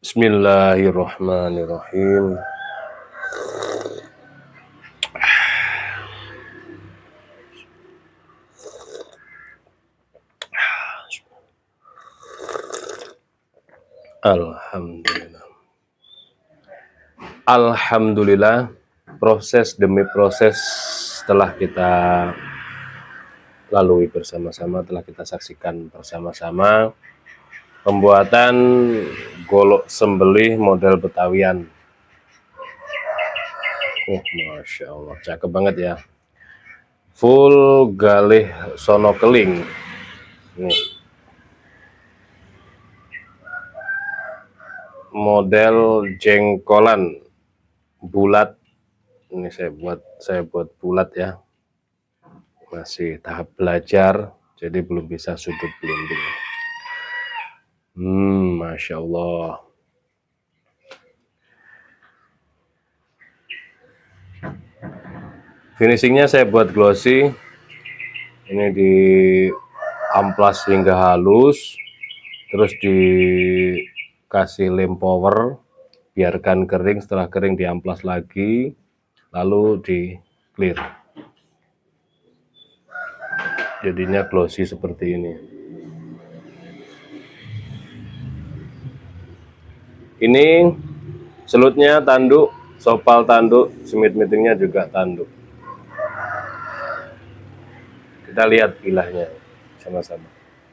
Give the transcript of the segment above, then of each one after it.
Bismillahirrahmanirrahim. Alhamdulillah. Alhamdulillah, proses demi proses telah kita lalui bersama-sama, telah kita saksikan bersama-sama pembuatan golok sembelih model Betawian. Masya Allah, cakep banget ya. Full galih sono keling. Nih, model jengkolan bulat. Ini saya buat bulat ya. Masih tahap belajar, jadi belum bisa sudut blunder. Masya Allah. Finishingnya saya buat glossy. Ini di amplas hingga halus, terus dikasih lem power, biarkan kering. Setelah kering diamplas lagi, lalu di clear. Jadinya glossy seperti ini. Ini selutnya tanduk, sopal tanduk, semit mitingnya juga tanduk. Kita lihat bilahnya sama-sama.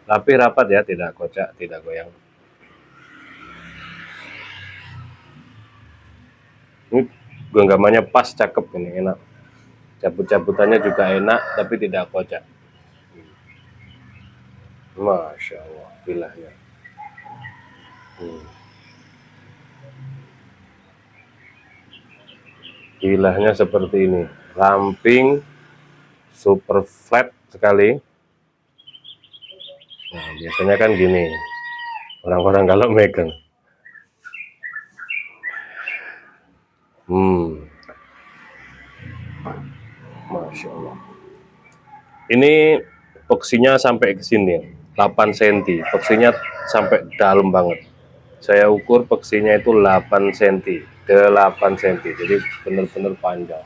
Rapi rapat ya, tidak kocak, tidak goyang. Ini genggamannya pas, cakep ini, enak. Cabut-cabutannya juga enak, tapi tidak kocak. Masya Allah, bilahnya. Bilahnya seperti ini, ramping, super flat sekali. Nah, biasanya kan gini, orang-orang kalau megang. Masya Allah. Ini peksinya sampai ke sini, 8 cm. Peksinya sampai dalam banget. Saya ukur peksinya itu 8 cm, 8 cm. Jadi benar-benar panjang.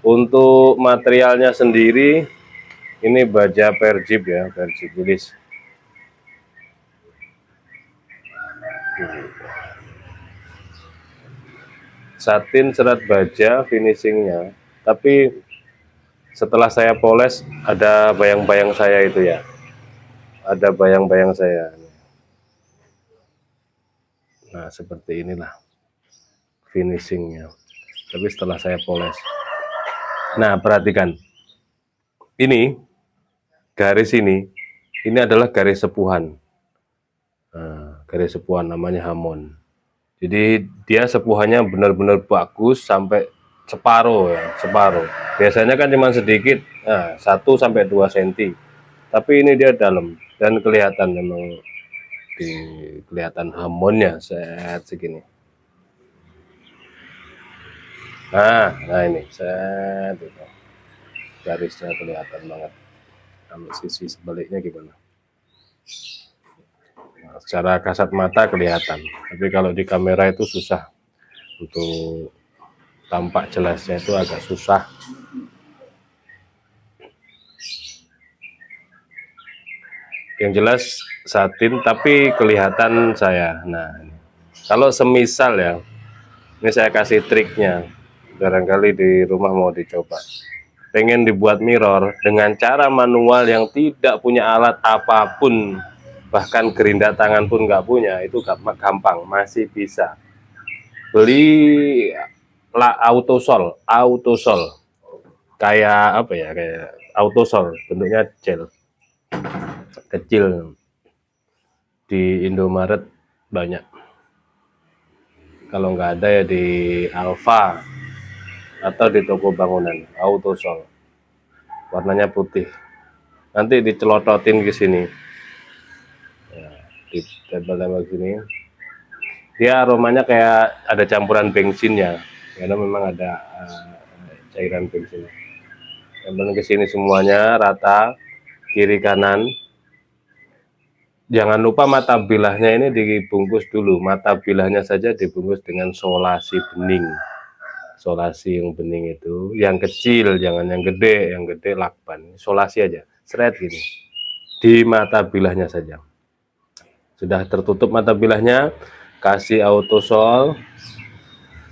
Untuk materialnya sendiri, ini baja perjib ya, perjib bilis. Satin serat baja finishingnya, tapi setelah saya poles ada bayang-bayang saya itu ya, ada bayang-bayang saya. Nah seperti inilah finishingnya, tapi setelah saya poles. Nah perhatikan, ini garis ini adalah garis sepuhan. Nah, garis sepuhan namanya hamon. Jadi dia sepuhannya benar-benar bagus sampai separuh ya, separuh. Biasanya kan cuma sedikit, nah 1 sampai 2 cm. Tapi ini dia dalam dan kelihatan memang kelihatan hamonnya set segini. Nah ini set itu. Garisnya kelihatan banget. Kalau sisi sebaliknya gimana? Nah, secara kasat mata kelihatan, tapi kalau di kamera itu susah untuk tampak jelasnya, itu agak susah. Yang jelas satin tapi kelihatan saya. Nah kalau semisal ya, ini saya kasih triknya, barangkali di rumah mau dicoba, pengen dibuat mirror dengan cara manual yang tidak punya alat apapun, bahkan gerinda tangan pun nggak punya, itu gampang, masih bisa. Beli autosol kayak apa ya, kayak autosol, bentuknya gel kecil, di Indomaret banyak. Kalau nggak ada ya di Alfa atau di toko bangunan, autosol, warnanya putih. Nanti dicelototin ke sini, ya, ditempel-tempel sini. Dia aromanya kayak ada campuran bensinnya, karena memang ada cairan bensin. Tempelin ke sini semuanya rata, kiri kanan. Jangan lupa mata bilahnya ini dibungkus dulu, mata bilahnya saja dibungkus dengan solasi bening. Solasi yang bening itu, yang kecil, jangan yang gede lakban. Solasi aja, seret gini, di mata bilahnya saja. Sudah tertutup mata bilahnya, kasih autosol,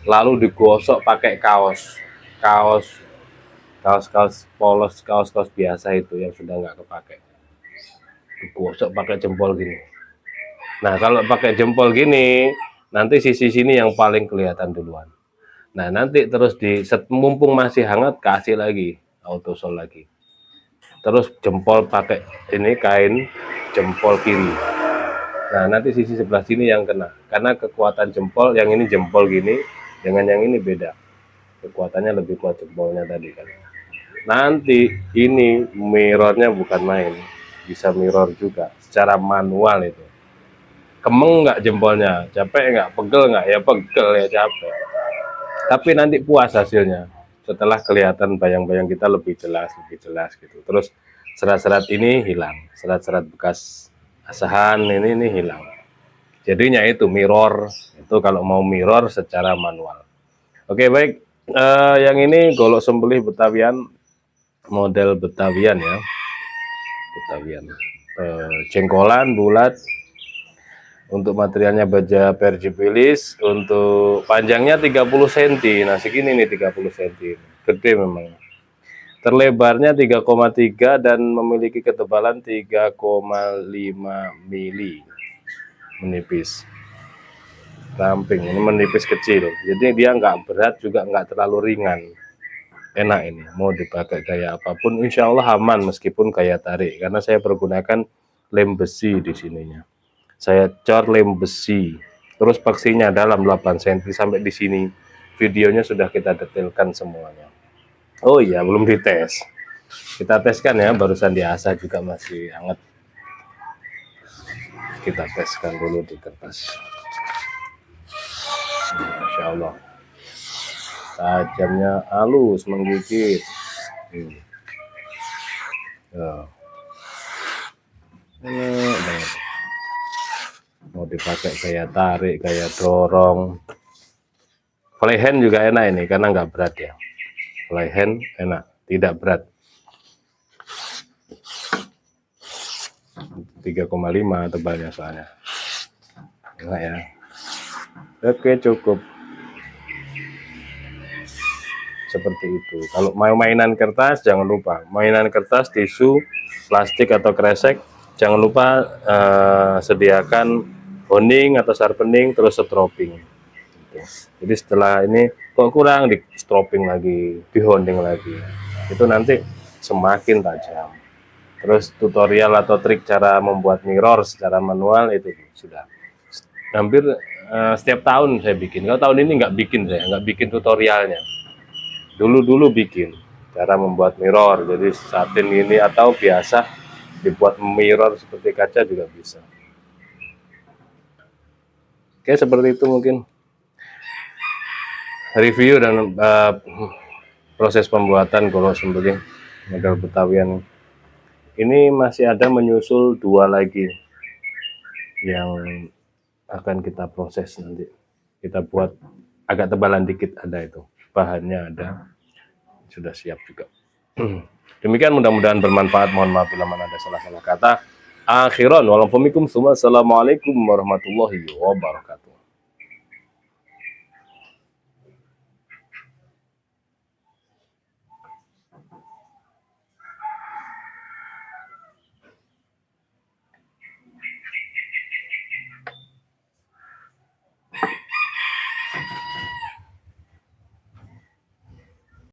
lalu digosok pakai kaos polos, kaos biasa itu yang sudah nggak kepake. Digosok pakai jempol gini. Nah, kalau pakai jempol gini, nanti sisi sini yang paling kelihatan duluan. Nah, nanti terus mumpung masih hangat, kasih lagi autosol lagi. Terus jempol pakai ini kain jempol kiri. Nah, nanti sisi sebelah sini yang kena. Karena kekuatan jempol, yang ini jempol gini, dengan yang ini beda. Kekuatannya lebih kuat jempolnya tadi kan. Nanti ini mirrornya bukan main. Bisa mirror juga, secara manual itu. Kemeng nggak jempolnya, capek nggak, pegel nggak, ya pegel ya capek. Tapi nanti puas hasilnya. Setelah kelihatan bayang-bayang kita lebih jelas gitu. Terus serat-serat ini hilang, serat-serat bekas asahan ini hilang. Jadinya itu mirror, itu kalau mau mirror secara manual. Oke baik, yang ini golok sembelih Betawian, model Betawian ya, Betawian. Jengkolan bulat. Untuk materialnya baja perjipilis, untuk panjangnya 30 cm. Nah, segini nih 30 cm. Gede memang. Terlebarnya 3,3 dan memiliki ketebalan 3,5 mili. Menipis. Ramping, ini menipis kecil. Jadi dia nggak berat juga nggak terlalu ringan. Enak ini, mau dipakai gaya apapun, insya Allah aman meskipun gaya tarik. Karena saya pergunakan lem besi di sininya. Saya cor lem besi, terus paksinya dalam 8 cm sampai di sini. Videonya sudah kita detailkan semuanya. Oh iya, belum dites. Kita teskan ya, barusan diasah juga masih hangat. Kita teskan dulu di kertas. Masya Allah. Tajamnya halus, menggigit. Oh. Enak banget. Mau dipakai gaya tarik, gaya dorong. Fly hand juga enak ini karena nggak berat ya. Fly hand enak, tidak berat. 3,5 tebalnya soalnya. Enak ya. Oke cukup. Seperti itu. Kalau mau mainan kertas jangan lupa. Mainan kertas, tisu, plastik atau kresek, jangan lupa sediakan honing atau sharpening terus stropping. Jadi setelah ini kok kurang, di stropping lagi, di honing lagi. Itu nanti semakin tajam. Terus tutorial atau trik cara membuat mirror secara manual itu sudah hampir setiap tahun saya bikin. Kalau tahun ini nggak bikin, saya nggak bikin tutorialnya. Dulu bikin cara membuat mirror, jadi satin ini atau biasa dibuat mirror seperti kaca juga bisa. Oke, seperti itu mungkin review dan proses pembuatan golok sembelih model Betawian. Ini masih ada menyusul 2 lagi yang akan kita proses nanti. Kita buat agak tebalan dikit, ada itu. Bahannya ada, sudah siap juga. Demikian, mudah-mudahan bermanfaat. Mohon maaf bila mana ada salah-salah kata. Akhiran, wassalamualaikum warahmatullahi wabarakatuh.